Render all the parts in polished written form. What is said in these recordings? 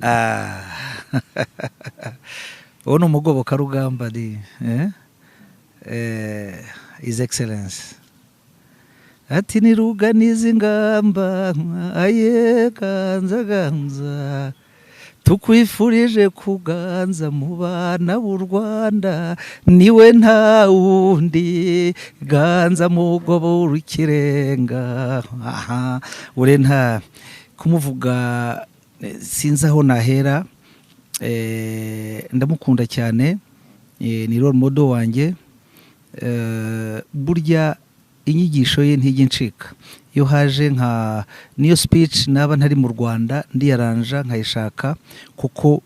Ah. Uwo ni umugoboka rugamba His Excellence ati niruganiza ingamba aye ganza tukwifurije kuganza mu bana b'u Rwanda niwe nta wundi ganza mugobo w'ikirenga. Aha ure nta kumuvuga sinzi aho nahera. Ndamukunda cyane, ni role model wanjye. Burya inyigisho ye ntijya incika. Iyo haje nka niyo speech naba ntari mu Rwanda ndiyaranja nkayishaka, kuko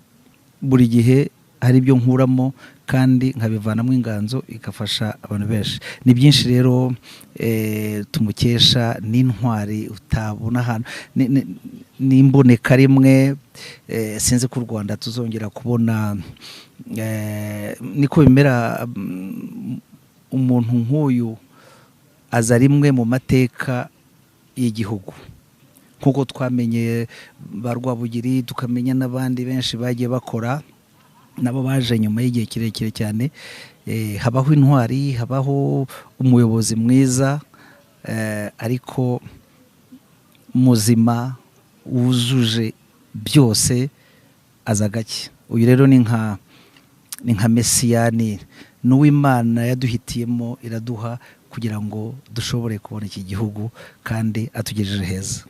buri gihe hari ibyo nkuramo kandi nkabivanamo inganzo igafasha abantu benshi. Ni byinshi rero tumukesha, n'intwari utabona hano, n'imboneka rimwe. Sinzi ko u Rwanda tuzongera kubona niko bimera. Umuntu nk'uyu aza rimwe mu mateka y'igihugu, nk'uko twamenye ba Rwabugiri, tukamenya n'abandi benshi bagiye bakora, nabo baje nyuma y'igihe kirekire cyane. Habaho intwari, habaho umuyobozi mwiza, ariko muzima wujuje byose aza gake. Uyu rero ni nka Mesiyani, n'uw'Imana yaduhitiyemo iraduha kugira ngo dushobore kubona iki gihugu kandi atugejeje heza.